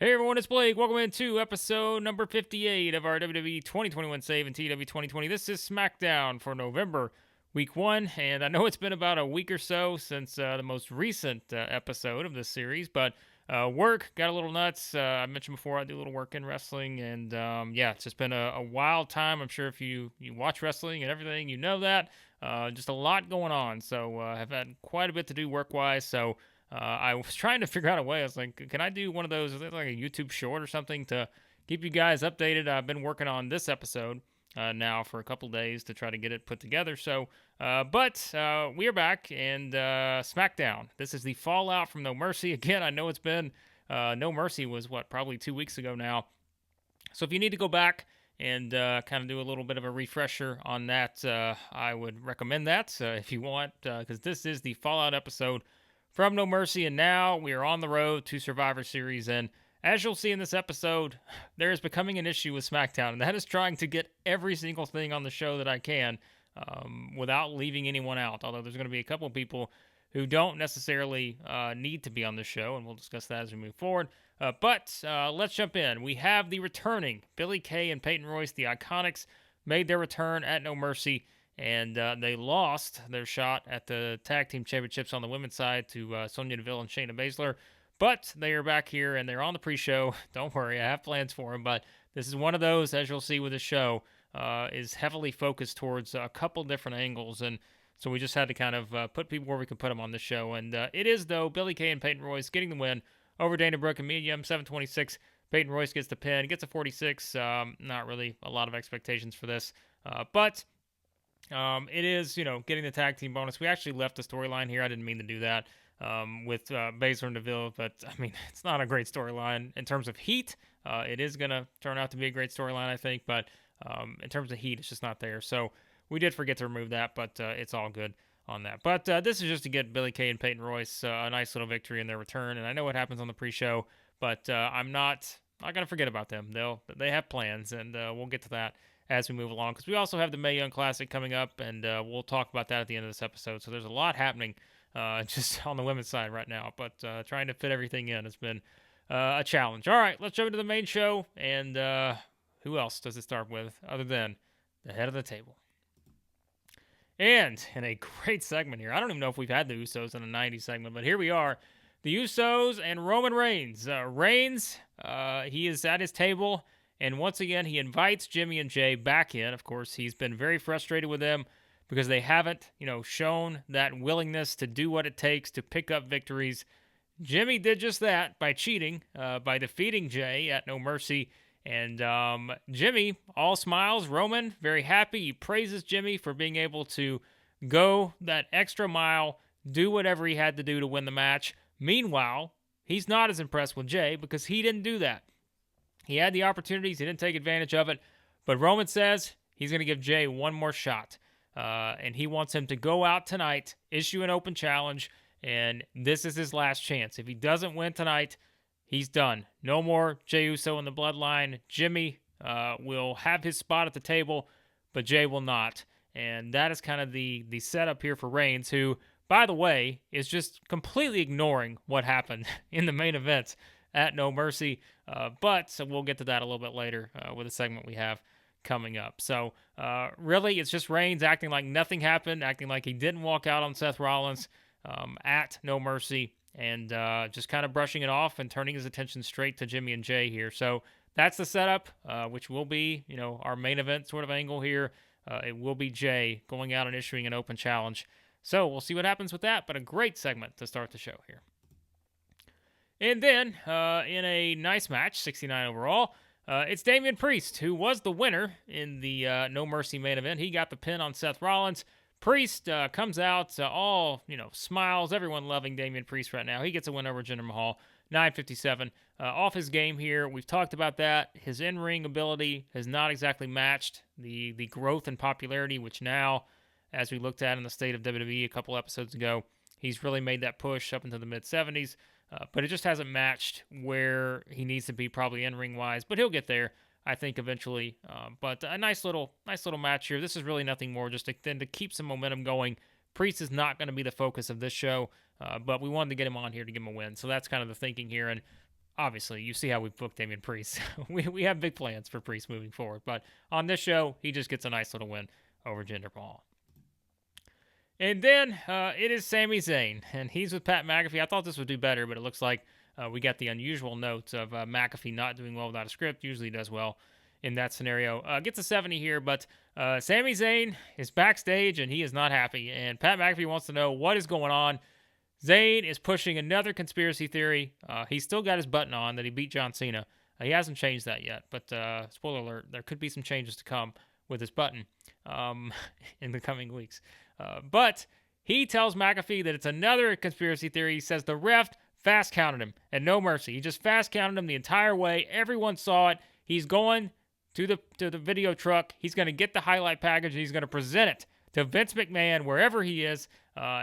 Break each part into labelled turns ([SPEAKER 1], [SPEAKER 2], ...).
[SPEAKER 1] Hey everyone, it's Blake. Welcome into episode number 58 of our WWE 2021 Save and TEW 2020. This is SmackDown for November, week 1, and I know it's been about a week or so since the most recent episode of this series, but work got a little nuts. I mentioned before I do a little work in wrestling, and yeah, it's just been a wild time. I'm sure if you watch wrestling and everything, you know that. Just a lot going on, so I've had quite a bit to do work-wise, so I was trying to figure out a way. I was like, can I do one of those, like a YouTube short or something to keep you guys updated? I've been working on this episode now for a couple days to try to get it put together. So, but we are back, and SmackDown. This is the fallout from No Mercy. Again, I know it's been, No Mercy was, probably 2 weeks ago now. So if you need to go back and kind of do a little bit of a refresher on that, I would recommend that if you want, because this is the fallout episode from No Mercy, and now we are on the road to Survivor Series, and as you'll see in this episode, there is becoming an issue with SmackDown, and that is trying to get every single thing on the show that I can without leaving anyone out, although there's going to be a couple of people who don't necessarily need to be on the show, and we'll discuss that as we move forward. But let's jump in. We have the returning Billie Kay and Peyton Royce, the Iconics, made their return at No Mercy, and they lost their shot at the Tag Team Championships on the women's side to Sonya Deville and Shayna Baszler. But they are back here, and they're on the pre-show. Don't worry, I have plans for them. But this is one of those, as you'll see with the show, is heavily focused towards a couple different angles. And so we just had to kind of put people where we could put them on the show. And it is, though, Billie Kay and Peyton Royce getting the win over Dana Brooke and Medium, 726. Peyton Royce gets the pin, gets a 46. Not really a lot of expectations for this. But it is, getting the tag team bonus. We actually left the storyline here. I didn't mean to do that with Baszler and Deville, but I mean, it's not a great storyline in terms of heat. It is going to turn out to be a great storyline, I think, but in terms of heat, it's just not there. So we did forget to remove that, but it's all good on that. But this is just to get Billie Kay and Peyton Royce a nice little victory in their return. And I know what happens on the pre-show, but I'm not going to forget about them. They have plans, and we'll get to that as we move along, because we also have the Mae Young Classic coming up, and we'll talk about that at the end of this episode. So there's a lot happening just on the women's side right now, but trying to fit everything in has been a challenge. All right, let's jump into the main show, and who else does it start with other than the head of the table? And in a great segment here, I don't even know if we've had the Usos in a 90s segment, but here we are, the Usos and Roman Reigns. Reigns, he is at his table, and once again, he invites Jimmy and Jey back in. Of course, he's been very frustrated with them because they haven't, shown that willingness to do what it takes to pick up victories. Jimmy did just that by cheating, by defeating Jey at No Mercy. And Jimmy, all smiles. Roman, very happy. He praises Jimmy for being able to go that extra mile, do whatever he had to do to win the match. Meanwhile, he's not as impressed with Jey because he didn't do that. He had the opportunities. He didn't take advantage of it. But Roman says he's going to give Jey one more shot. And he wants him to go out tonight, issue an open challenge, and this is his last chance. If he doesn't win tonight, he's done. No more Jey Uso in the Bloodline. Jimmy will have his spot at the table, but Jey will not. And that is kind of the setup here for Reigns, who, by the way, is just completely ignoring what happened in the main event at No Mercy, but so we'll get to that a little bit later with a segment we have coming up. So really, it's just Reigns acting like nothing happened, acting like he didn't walk out on Seth Rollins at No Mercy, and just kind of brushing it off and turning his attention straight to Jimmy and Jey here. So that's the setup, which will be, our main event sort of angle here. It will be Jey going out and issuing an open challenge. So we'll see what happens with that, but a great segment to start the show here. And then, in a nice match, 69 overall, it's Damian Priest, who was the winner in the No Mercy main event. He got the pin on Seth Rollins. Priest comes out, all, smiles. Everyone loving Damian Priest right now. He gets a win over Jinder Mahal, 9:57. Off his game here. We've talked about that. His in-ring ability has not exactly matched the growth and popularity, which now, as we looked at in the State of WWE a couple episodes ago, he's really made that push up into the mid-70s. But it just hasn't matched where he needs to be, probably in-ring wise. But he'll get there, I think, eventually. But a nice little match here. This is really nothing more just to keep some momentum going. Priest is not going to be the focus of this show, but we wanted to get him on here to give him a win. So that's kind of the thinking here. And obviously, you see how we booked Damian Priest. we have big plans for Priest moving forward. But on this show, he just gets a nice little win over Jinder Mahal. And then it is Sami Zayn, and he's with Pat McAfee. I thought this would do better, but it looks like we got the unusual notes of McAfee not doing well without a script. Usually does well in that scenario. Gets a 70 here, but Sami Zayn is backstage, and he is not happy. And Pat McAfee wants to know what is going on. Zayn is pushing another conspiracy theory. He's still got his button on that he beat John Cena. He hasn't changed that yet, but spoiler alert, there could be some changes to come with his button in the coming weeks. But he tells McAfee that it's another conspiracy theory. He says the ref fast counted him and no mercy. He just fast counted him the entire way. Everyone saw it. He's going to the video truck. He's going to get the highlight package and he's going to present it to Vince McMahon wherever he is.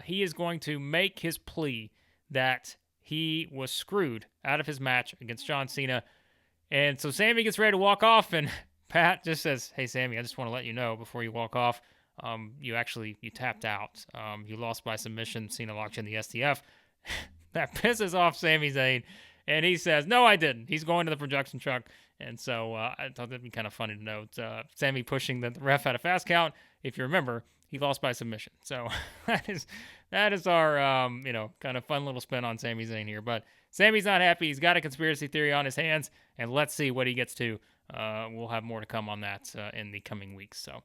[SPEAKER 1] He is going to make his plea that he was screwed out of his match against John Cena. And so Sammy gets ready to walk off, and Pat just says, "Hey, Sammy, I just want to let you know before you walk off, you tapped out. You lost by submission. Cena locked you in the STF." That pisses off Sami Zayn, and he says, "No, I didn't." He's going to the production truck, and so I thought that'd be kind of funny to note. Sammy pushing the ref at a fast count. If you remember, he lost by submission. So that is our kind of fun little spin on Sami Zayn here. But Sammy's not happy. He's got a conspiracy theory on his hands, and let's see what he gets to. We'll have more to come on that in the coming weeks. So,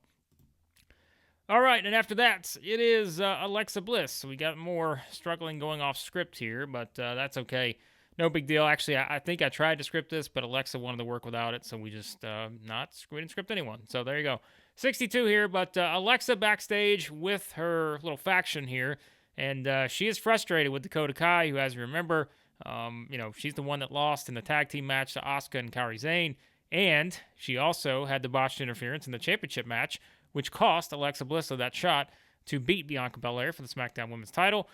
[SPEAKER 1] all right, and after that, it is Alexa Bliss. So we got more struggling going off script here, but that's okay. No big deal. Actually, I think I tried to script this, but Alexa wanted to work without it, so we just we didn't script anyone. So there you go. 62 here, but Alexa backstage with her little faction here, and she is frustrated with Dakota Kai, who, as you remember, she's the one that lost in the tag team match to Asuka and Kairi Sane, and she also had the botched interference in the championship match, which cost Alexa Bliss that shot to beat Bianca Belair for the SmackDown Women's title.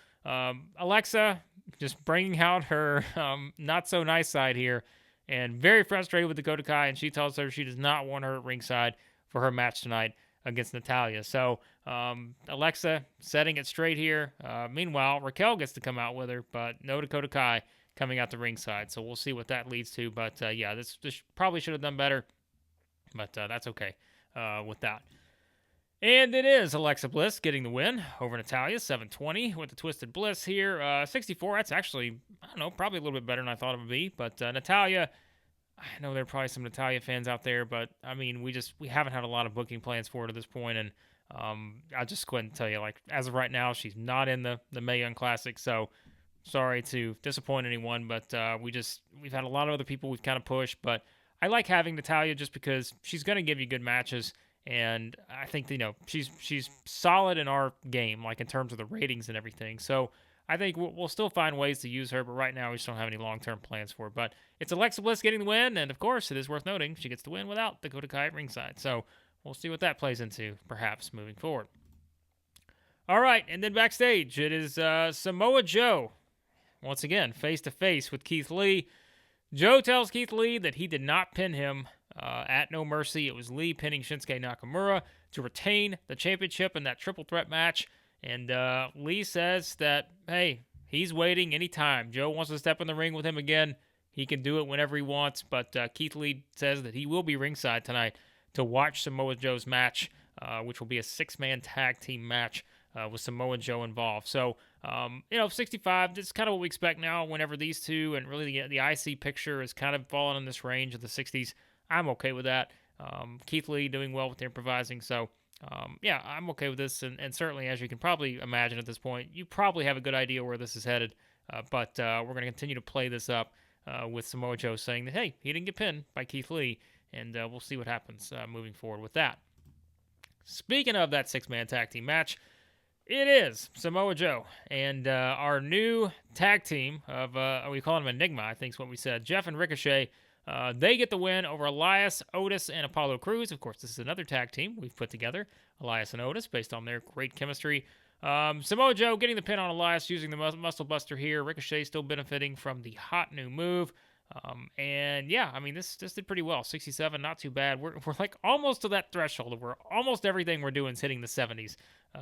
[SPEAKER 1] Alexa just bringing out her not-so-nice side here, and very frustrated with Dakota Kai, and she tells her she does not want her at ringside for her match tonight against Natalya. So Alexa setting it straight here. Meanwhile, Raquel gets to come out with her, but no Dakota Kai coming out the ringside. So we'll see what that leads to. But this probably should have done better, but that's okay with that. And it is Alexa Bliss getting the win over Natalya, 720 with the Twisted Bliss here. 64, that's actually, I don't know, probably a little bit better than I thought it would be. But Natalya, I know there are probably some Natalya fans out there, but I mean, we haven't had a lot of booking plans for it at this point, and I'll just go ahead and tell you, like, as of right now, she's not in the Mae Young Classic, so sorry to disappoint anyone, but we've had a lot of other people we've kind of pushed, but I like having Natalya just because she's going to give you good matches, and I think, she's solid in our game, like in terms of the ratings and everything, so I think we'll still find ways to use her, but right now we just don't have any long-term plans for it. But it's Alexa Bliss getting the win, and of course, it is worth noting she gets the win without Dakota Kai at ringside. So we'll see what that plays into, perhaps, moving forward. All right, and then backstage, it is Samoa Joe, once again, face-to-face with Keith Lee. Joe tells Keith Lee that he did not pin him at No Mercy. It was Lee pinning Shinsuke Nakamura to retain the championship in that triple threat match. And Lee says that, hey, he's waiting anytime. Joe wants to step in the ring with him again. He can do it whenever he wants. But Keith Lee says that he will be ringside tonight to watch Samoa Joe's match, which will be a 6-man tag team match with Samoa Joe involved. So, 65, this is kind of what we expect now whenever these two, and really the IC picture is kind of falling in this range of the 60s. I'm okay with that. Keith Lee doing well with the improvising, so I'm okay with this, and certainly, as you can probably imagine at this point, you probably have a good idea where this is headed, but we're going to continue to play this up with Samoa Joe saying that, hey, he didn't get pinned by Keith Lee, and we'll see what happens moving forward with that. Speaking of that 6-man tag team match, it is Samoa Joe and our new tag team of, we call him Enigma, I think is what we said, Jeff and Ricochet. They get the win over Elias, Otis, and Apollo Crews. Of course, this is another tag team we've put together, Elias and Otis, based on their great chemistry. Samoa Joe getting the pin on Elias using the Muscle Buster here. Ricochet still benefiting from the hot new move. This did pretty well. 67, not too bad. We're like almost to that threshold where almost everything we're doing is hitting the 70s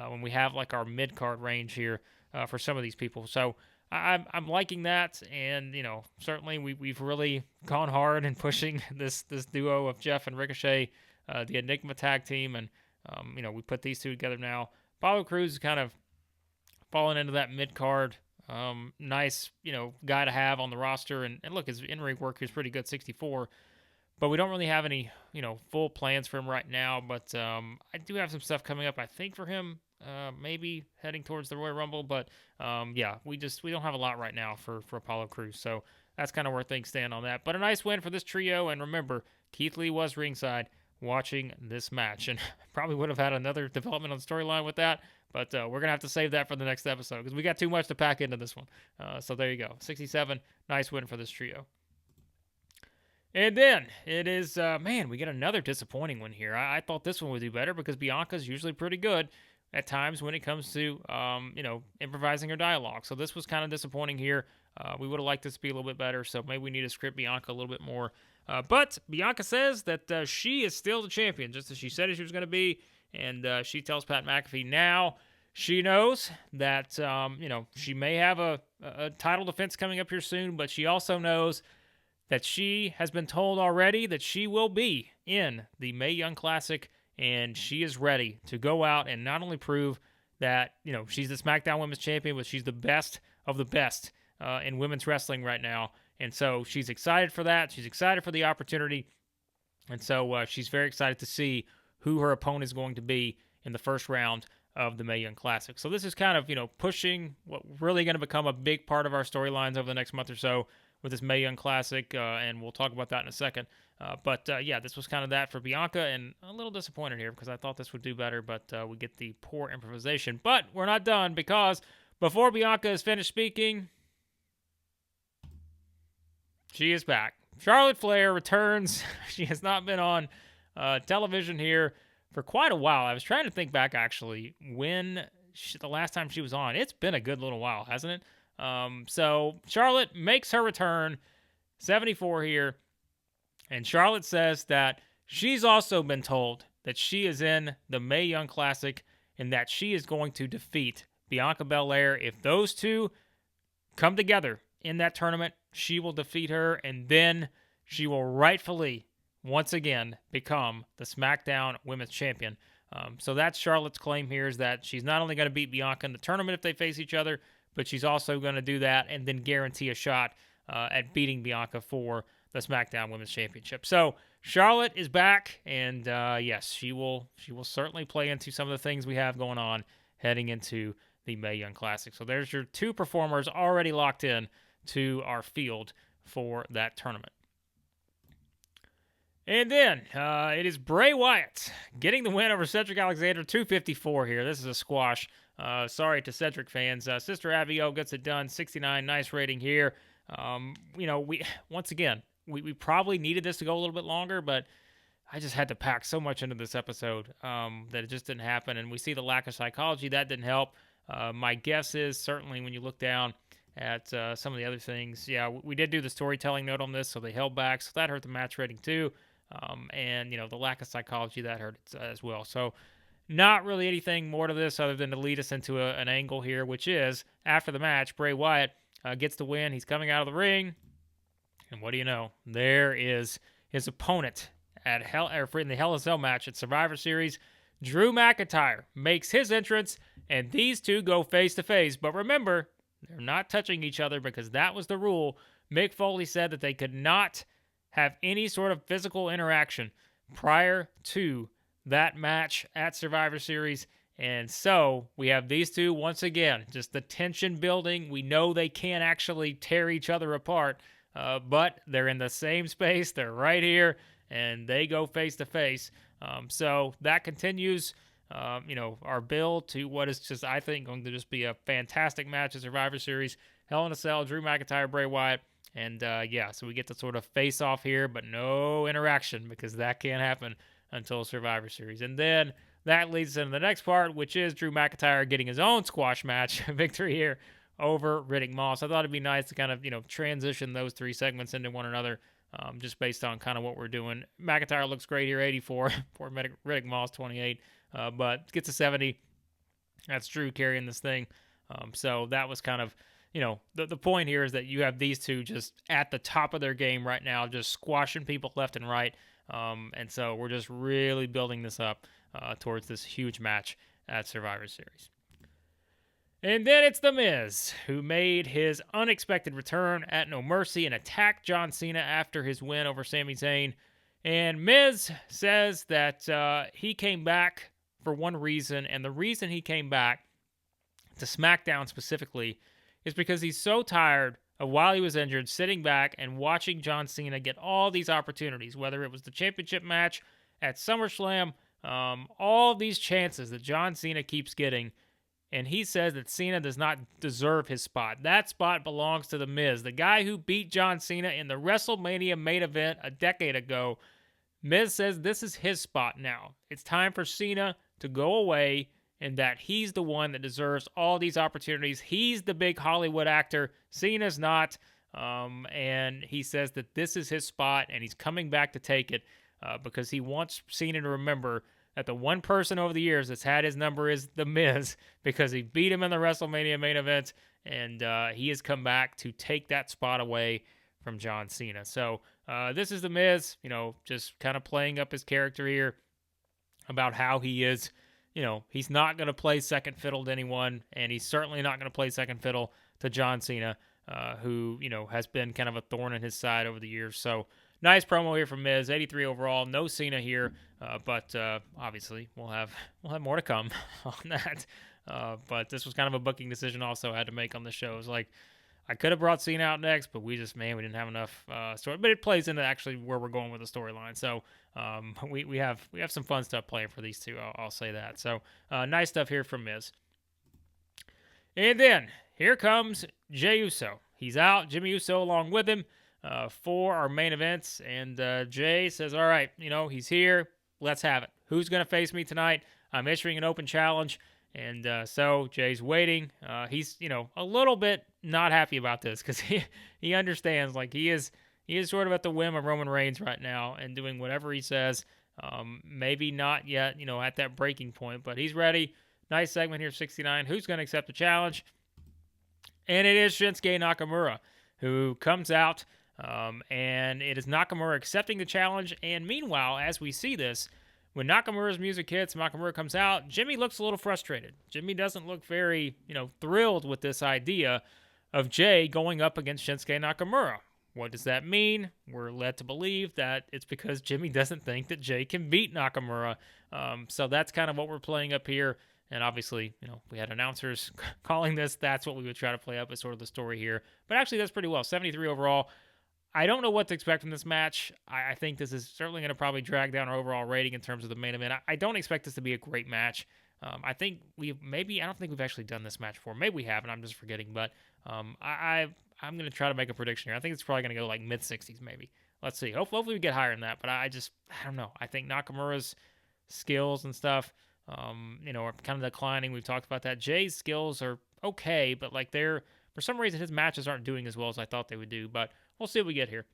[SPEAKER 1] when we have like our mid-card range here for some of these people. So I'm liking that, and certainly we've really gone hard in pushing this duo of Jeff and Ricochet, the Enigma tag team, and we put these two together now. Apollo Crews is kind of falling into that mid card, nice guy to have on the roster, and look, his in-ring work is pretty good, 64. But we don't really have any, full plans for him right now. But I do have some stuff coming up, I think, for him. Maybe heading towards the Royal Rumble. But yeah, we don't have a lot right now for Apollo Crews. So that's kind of where things stand on that. But a nice win for this trio. And remember, Keith Lee was ringside watching this match, and probably would have had another development on the storyline with that. But we're gonna have to save that for the next episode because we got too much to pack into this one. So there you go, 67, nice win for this trio. And then it is, we get another disappointing one here. I thought this one would do better because Bianca's usually pretty good at times when it comes to, improvising her dialogue. So this was kind of disappointing here. We would have liked this to be a little bit better, so maybe we need to script Bianca a little bit more. But Bianca says that she is still the champion, just as she said she was going to be. And she tells Pat McAfee now she knows that, she may have a title defense coming up here soon, but she also knows that she has been told already that she will be in the Mae Young Classic, and she is ready to go out and not only prove that, she's the SmackDown Women's Champion, but she's the best of the best in women's wrestling right now. And so she's excited for that. She's excited for the opportunity. And so she's very excited to see who her opponent is going to be in the first round of the Mae Young Classic. So this is kind of, pushing what really going to become a big part of our storylines over the next month or so with this Mae Young Classic, and we'll talk about that in a second. But this was kind of that for Bianca, and a little disappointed here because I thought this would do better, but we get the poor improvisation. But we're not done because before Bianca is finished speaking, she is back. Charlotte Flair returns. She has not been on television here for quite a while. I was trying to think back, actually, when the last time she was on. It's been a good little while, hasn't it? So Charlotte makes her return, 74 here, and Charlotte says that she's also been told that she is in the Mae Young Classic and that she is going to defeat Bianca Belair. If those two come together in that tournament, she will defeat her, and then she will rightfully, once again, become the SmackDown Women's Champion. So that's Charlotte's claim here, is that she's not only going to beat Bianca in the tournament if they face each other, but she's also going to do that and then guarantee a shot at beating Bianca for the SmackDown Women's Championship. So Charlotte is back, and yes, she will certainly play into some of the things we have going on heading into the Mae Young Classic. So there's your two performers already locked in to our field for that tournament. And then it is Bray Wyatt getting the win over Cedric Alexander, 254 here. This is a squash. Sorry to Cedric fans. Sister Abigail gets it done, 69. Nice rating here. We probably needed this to go a little bit longer, but I just had to pack so much into this episode that it just didn't happen. And we see the lack of psychology. That didn't help. My guess is certainly when you look down at some of the other things, we did do the storytelling note on this, so they held back. So that hurt the match rating too. And the lack of psychology, that hurt as well. So not really anything more to this other than to lead us into an angle here, which is after the match, Bray Wyatt gets the win. He's coming out of the ring, and what do you know? There is his opponent in the Hell in a Cell match at Survivor Series. Drew McIntyre makes his entrance, and these two go face to face. But remember, they're not touching each other because that was the rule. Mick Foley said that they could not have any sort of physical interaction prior to that match at Survivor Series. And so we have these two once again, just the tension building. We know they can't actually tear each other apart, but they're in the same space. They're right here, and they go face to face. So that continues, our build to what is just, I think, going to just be a fantastic match at Survivor Series. Hell in a Cell, Drew McIntyre, Bray Wyatt. And so we get to sort of face off here, but no interaction because that can't happen until Survivor Series. And then that leads into the next part, which is Drew McIntyre getting his own squash match victory here over Riddick Moss. I thought it'd be nice to kind of, transition those three segments into one another, just based on kind of what we're doing. McIntyre looks great here, 84. Poor Riddick Moss, 28. But gets a 70. That's Drew carrying this thing. So that was kind of, the point here is that you have these two just at the top of their game right now, just squashing people left and right. And so we're just really building this up towards this huge match at Survivor Series. And then it's The Miz, who made his unexpected return at No Mercy and attacked John Cena after his win over Sami Zayn. And Miz says that he came back for one reason, and the reason he came back to SmackDown specifically is because he's so tired of, while he was injured, sitting back and watching John Cena get all these opportunities, whether it was the championship match at SummerSlam, all these chances that John Cena keeps getting. And he says that Cena does not deserve his spot. That spot belongs to The Miz, the guy who beat John Cena in the WrestleMania main event a decade ago. Miz says this is his spot now. It's time for Cena to go away, and that he's the one that deserves all these opportunities. He's the big Hollywood actor. Cena's not. And he says that this is his spot, and he's coming back to take it because he wants Cena to remember that the one person over the years that's had his number is The Miz, because he beat him in the WrestleMania main event, and he has come back to take that spot away from John Cena. So this is The Miz, just kind of playing up his character here about how he is, he's not going to play second fiddle to anyone, and he's certainly not going to play second fiddle to John Cena, who, has been kind of a thorn in his side over the years. So nice promo here from Miz, 83 overall. No Cena here, but obviously we'll have more to come on that. But this was kind of a booking decision also I had to make on the show. It was like, I could have brought Cena out next, but we didn't have enough story. But it plays into actually where we're going with the storyline. So we have some fun stuff playing for these two. I'll say that. So nice stuff here from Miz. And then here comes Jey Uso. He's out. Jimmy Uso along with him for our main events. And Jey says, all right, he's here. Let's have it. Who's going to face me tonight? I'm issuing an open challenge. And so Jay's waiting. He's, a little bit not happy about this because he understands, like, he is sort of at the whim of Roman Reigns right now and doing whatever he says. Maybe not yet, at that breaking point, but he's ready. Nice segment here, 69. Who's going to accept the challenge? And it is Shinsuke Nakamura who comes out, and it is Nakamura accepting the challenge. And meanwhile, as we see this, when Nakamura's music hits, Nakamura comes out, Jimmy looks a little frustrated. Jimmy doesn't look very, thrilled with this idea of Jey going up against Shinsuke Nakamura. What does that mean? We're led to believe that it's because Jimmy doesn't think that Jey can beat Nakamura. So that's kind of what we're playing up here. And obviously, we had announcers calling this. That's what we would try to play up as sort of the story here. But actually, that's pretty well. 73 overall. I don't know what to expect from this match. I think this is certainly going to probably drag down our overall rating in terms of the main event. I don't expect this to be a great match. I think I don't think we've actually done this match before. Maybe we haven't. I'm just forgetting. But I'm going to try to make a prediction here. I think it's probably going to go like mid-60s maybe. Let's see. Hopefully we get higher than that. But I don't know. I think Nakamura's skills and stuff, are kind of declining. We've talked about that. Jay's skills are okay, but like for some reason his matches aren't doing as well as I thought they would do. But we'll see what we get here.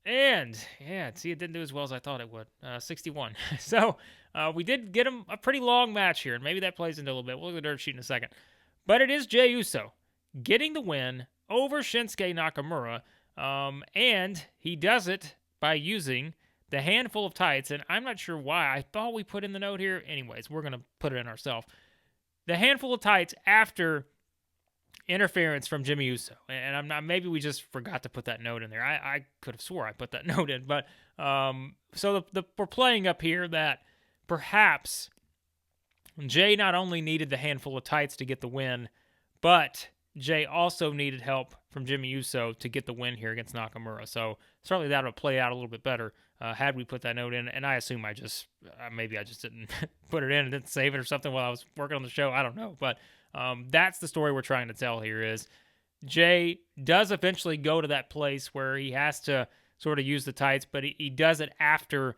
[SPEAKER 1] And, it didn't do as well as I thought it would. 61. So, we did get him a pretty long match here, and maybe that plays into a little bit. We'll look at the dirt sheet in a second. But it is Jey Uso getting the win over Shinsuke Nakamura, and he does it by using the handful of tights, and I'm not sure why. I thought we put in the note here. Anyways, we're going to put it in ourselves. The handful of tights after interference from Jimmy Uso, and maybe we just forgot to put that note in there. I could have swore I put that note in, but so we're playing up here that perhaps Jey not only needed the handful of tights to get the win, but Jey also needed help from Jimmy Uso to get the win here against Nakamura. So certainly that would play out a little bit better had we put that note in. And I assume I just didn't put it in and didn't save it or something while I was working on the show. I don't know, but that's the story we're trying to tell here is Jey does eventually go to that place where he has to sort of use the tights, but he does it after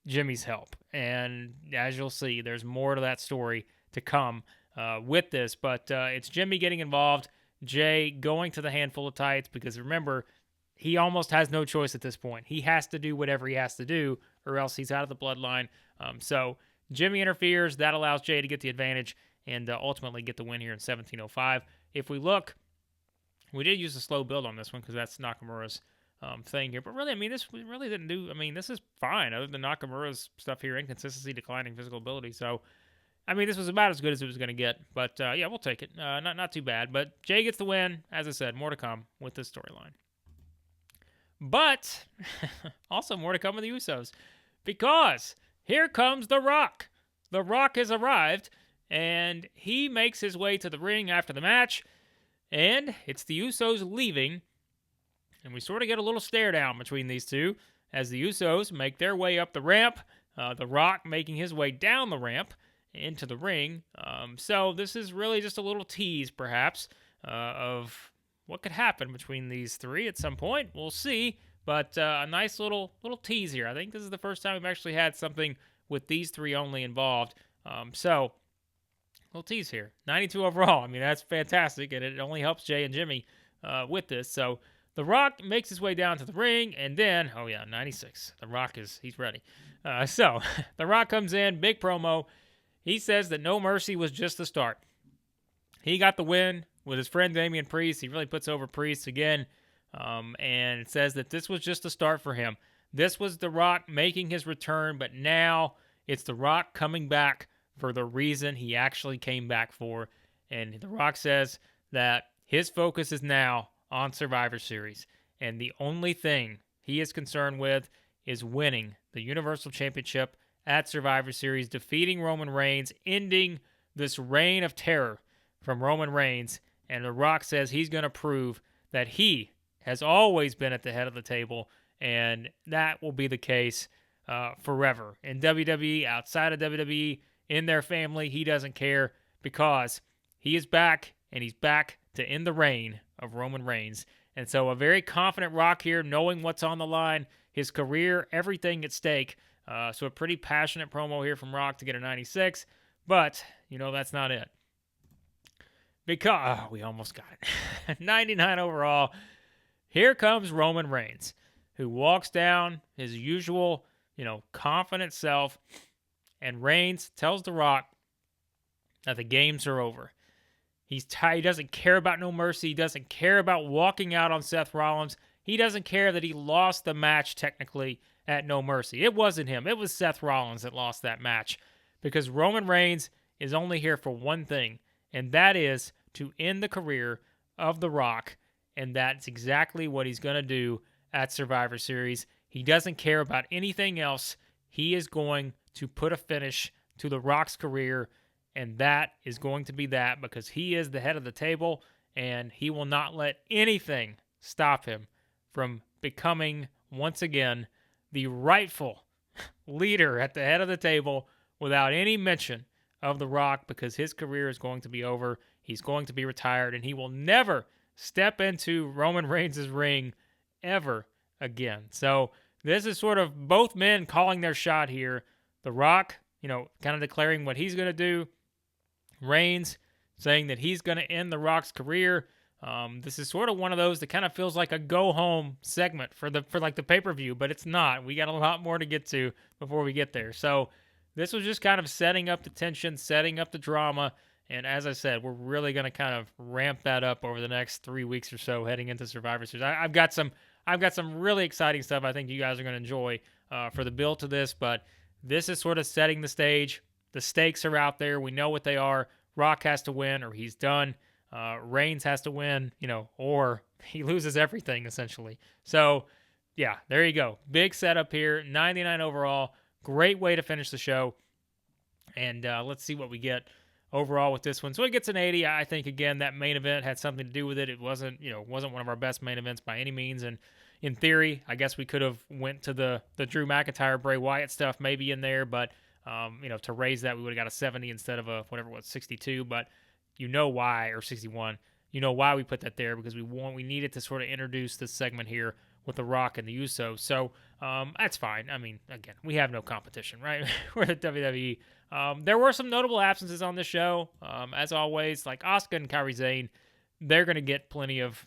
[SPEAKER 1] Jimmy's help. And as you'll see, there's more to that story to come with this, but it's Jimmy getting involved, Jey going to the handful of tights, because remember, he almost has no choice at this point. He has to do whatever he has to do, or else he's out of the bloodline. So Jimmy interferes. That allows Jey to get the advantage, and ultimately get the win here in 17:05. If we look, we did use a slow build on this one because that's Nakamura's thing here. But really, I mean, this really didn't do. I mean, this is fine other than Nakamura's stuff here: inconsistency, declining physical ability. So, I mean, this was about as good as it was going to get. But yeah, we'll take it. Not too bad. But Jey gets the win. As I said, more to come with this storyline. But also more to come with the Usos, because here comes The Rock. The Rock has arrived, and he makes his way to the ring after the match, and it's the Usos leaving, and we sort of get a little stare down between these two as the Usos make their way up the ramp, The Rock making his way down the ramp into the ring. So this is really just a little tease, perhaps, of what could happen between these three at some point. We'll see, but a nice little tease here. I think this is the first time we've actually had something with these three only involved. So, little tease here. 92 overall. I mean, that's fantastic, and it only helps Jey and Jimmy with this. So, The Rock makes his way down to the ring, and then, 96. The Rock he's ready. So, The Rock comes in, big promo. He says that No Mercy was just the start. He got the win with his friend Damian Priest. He really puts over Priest again, and it says that this was just the start for him. This was The Rock making his return, but now it's The Rock coming back for the reason he actually came back for. And The Rock says that his focus is now on Survivor Series, and the only thing he is concerned with is winning the Universal Championship at Survivor Series, defeating Roman Reigns, ending this reign of terror from Roman Reigns. And The Rock says he's going to prove that he has always been at the head of the table, and that will be the case forever. In WWE, outside of WWE, in their family, he doesn't care, because he is back, and he's back to end the reign of Roman Reigns. And so a very confident Rock here, knowing what's on the line, his career, everything at stake. So a pretty passionate promo here from Rock to get a 96, but that's not it. Because we almost got it. 99 overall. Here comes Roman Reigns, who walks down his usual, confident self, and Reigns tells The Rock that the games are over. He's tired. He doesn't care about No Mercy. He doesn't care about walking out on Seth Rollins. He doesn't care that he lost the match technically at No Mercy. It wasn't him. It was Seth Rollins that lost that match, because Roman Reigns is only here for one thing, and that is to end the career of The Rock, and that's exactly what he's going to do at Survivor Series. He doesn't care about anything else. He is going to put a finish to The Rock's career, and that is going to be that, because he is the head of the table, and he will not let anything stop him from becoming, once again, the rightful leader at the head of the table without any mention of The Rock, because his career is going to be over. He's going to be retired, and he will never step into Roman Reigns' ring ever again. So this is sort of both men calling their shot here. The Rock, kind of declaring what he's going to do. Reigns saying that he's going to end The Rock's career. This is sort of one of those that kind of feels like a go-home segment for the pay-per-view, but it's not. We got a lot more to get to before we get there. So this was just kind of setting up the tension, setting up the drama, and as I said, we're really going to kind of ramp that up over the next 3 weeks or so heading into Survivor Series. I've got some really exciting stuff I think you guys are going to enjoy for the build to this, but this is sort of setting the stage. The stakes are out there. We know what they are. Rock has to win or he's done. Reigns has to win, or he loses everything, essentially. So, yeah, there you go. Big setup here. 99 overall. Great way to finish the show. And let's see what we get overall with this one. So it gets an 80. I think, again, that main event had something to do with it. It wasn't one of our best main events by any means. And in theory, I guess we could have went to the Drew McIntyre, Bray Wyatt stuff maybe in there. But, to raise that, we would have got a 70 instead of a whatever it was, 62. But why, or 61. Why we put that there, because we needed to sort of introduce this segment here with The Rock and the Usos. So that's fine. I mean, again, we have no competition, right? We're the WWE. There were some notable absences on this show. As always, like Asuka and Kairi Sane, they're going to get plenty of,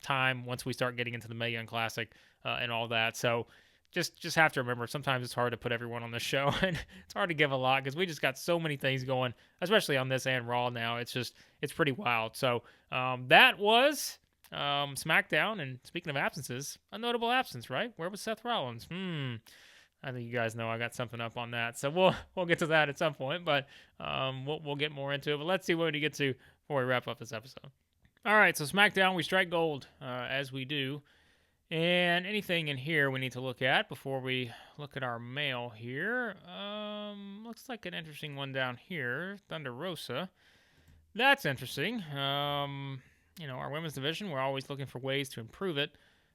[SPEAKER 1] time once we start getting into the Mae Young Classic and all that. So just have to remember, sometimes it's hard to put everyone on the show, and it's hard to give a lot because we just got so many things going, especially on this and Raw now. It's pretty wild. So that was SmackDown. And speaking of absences, a notable absence, right? Where was Seth Rollins? I think you guys know I got something up on that, so we'll get to that at some point. But we'll get more into it. But let's see what we get to before we wrap up this episode. All right, so SmackDown, we strike gold as we do. And anything in here we need to look at before we look at our mail here? Looks like an interesting one down here. Thunder Rosa. That's interesting. Our women's division, we're always looking for ways to improve it.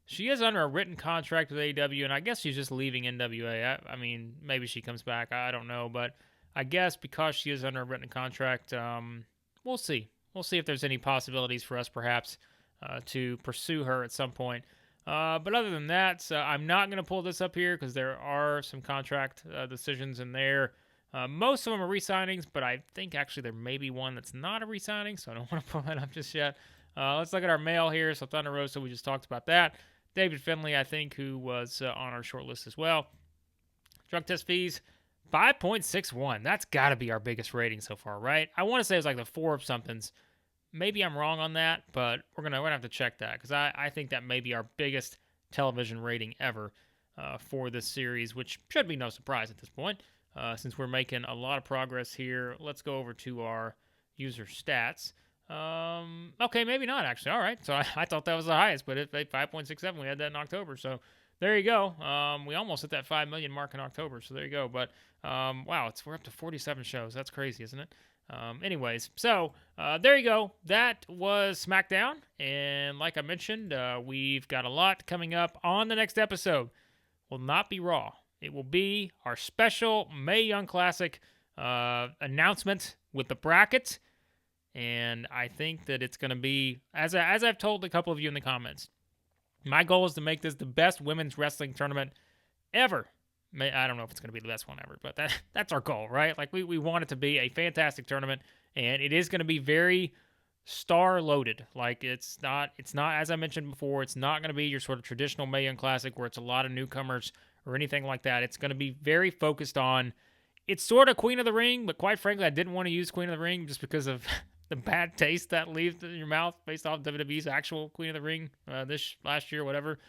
[SPEAKER 1] She is under a written contract with AEW, and I guess she's just leaving NWA. I mean, maybe she comes back. I don't know. But I guess because she is under a written contract, we'll see. We'll see if there's any possibilities for us perhaps to pursue her at some point. But other than that, I'm not going to pull this up here because there are some contract decisions in there. Most of them are re-signings, but I think actually there may be one that's not a re-signing, so I don't want to pull that up just yet. Let's look at our mail here. So Thunder Rosa, we just talked about that. David Finlay, I think, who was on our short list as well. Drug test fees, 5.61. That's got to be our biggest rating so far, right? I want to say it was like the 4 of somethings. Maybe I'm wrong on that, but we're gonna have to check that because I think that may be our biggest television rating ever for this series, which should be no surprise at this point since we're making a lot of progress here. Let's go over to our user stats. Okay, maybe not actually. All right, so I thought that was the highest, but 5.67. We had that in October, so there you go. We almost hit that 5 million mark in October, so there you go. But wow, we're up to 47 shows. That's crazy, isn't it? Anyways, so there you go. That was SmackDown, and like I mentioned, we've got a lot coming up on the next episode. Will not be Raw. It will be our special Mae Young Classic announcement with the bracket, and I think that it's going to be, as I've told a couple of you in the comments, my goal is to make this the best women's wrestling tournament ever. I don't know if it's going to be the best one ever, but that's our goal, right? Like we want it to be a fantastic tournament, and it is going to be very star loaded. Like it's not, as I mentioned before, it's not going to be your sort of traditional Mae Young Classic where it's a lot of newcomers or anything like that. It's going to be very focused on, it's sort of Queen of the Ring, but quite frankly, I didn't want to use Queen of the Ring just because of the bad taste that leaves in your mouth based off WWE's actual Queen of the Ring this last year, whatever.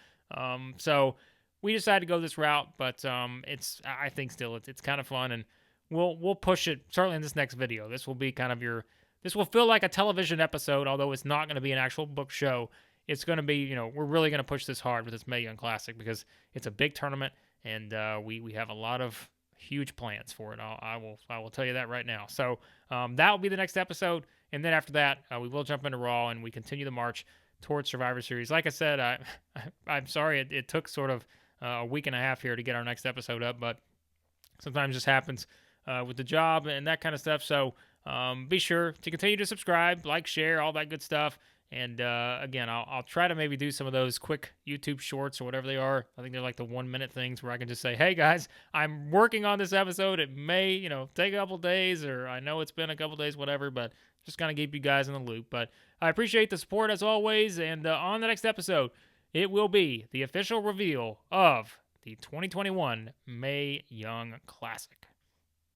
[SPEAKER 1] So we decided to go this route, but I think still it's kind of fun, and we'll push it certainly in this next video. This will be kind of this will feel like a television episode, although it's not going to be an actual book show. It's going to be, we're really going to push this hard with this Mae Young Classic because it's a big tournament, and we have a lot of huge plans for it. I will tell you that right now. So that will be the next episode, and then after that, we will jump into Raw, and we continue the march towards Survivor Series. Like I said, I'm sorry it took sort of a week and a half here to get our next episode up, but sometimes this happens with the job and that kind of stuff. So be sure to continue to subscribe, like, share, all that good stuff. And again, I'll try to maybe do some of those quick YouTube shorts or whatever they are. I think they're like the 1-minute things where I can just say, hey guys, I'm working on this episode. It may, take a couple days, or I know it's been a couple days, whatever, but just kind of keep you guys in the loop. But I appreciate the support as always. And on the next episode, it will be the official reveal of the 2021 Mae Young Classic.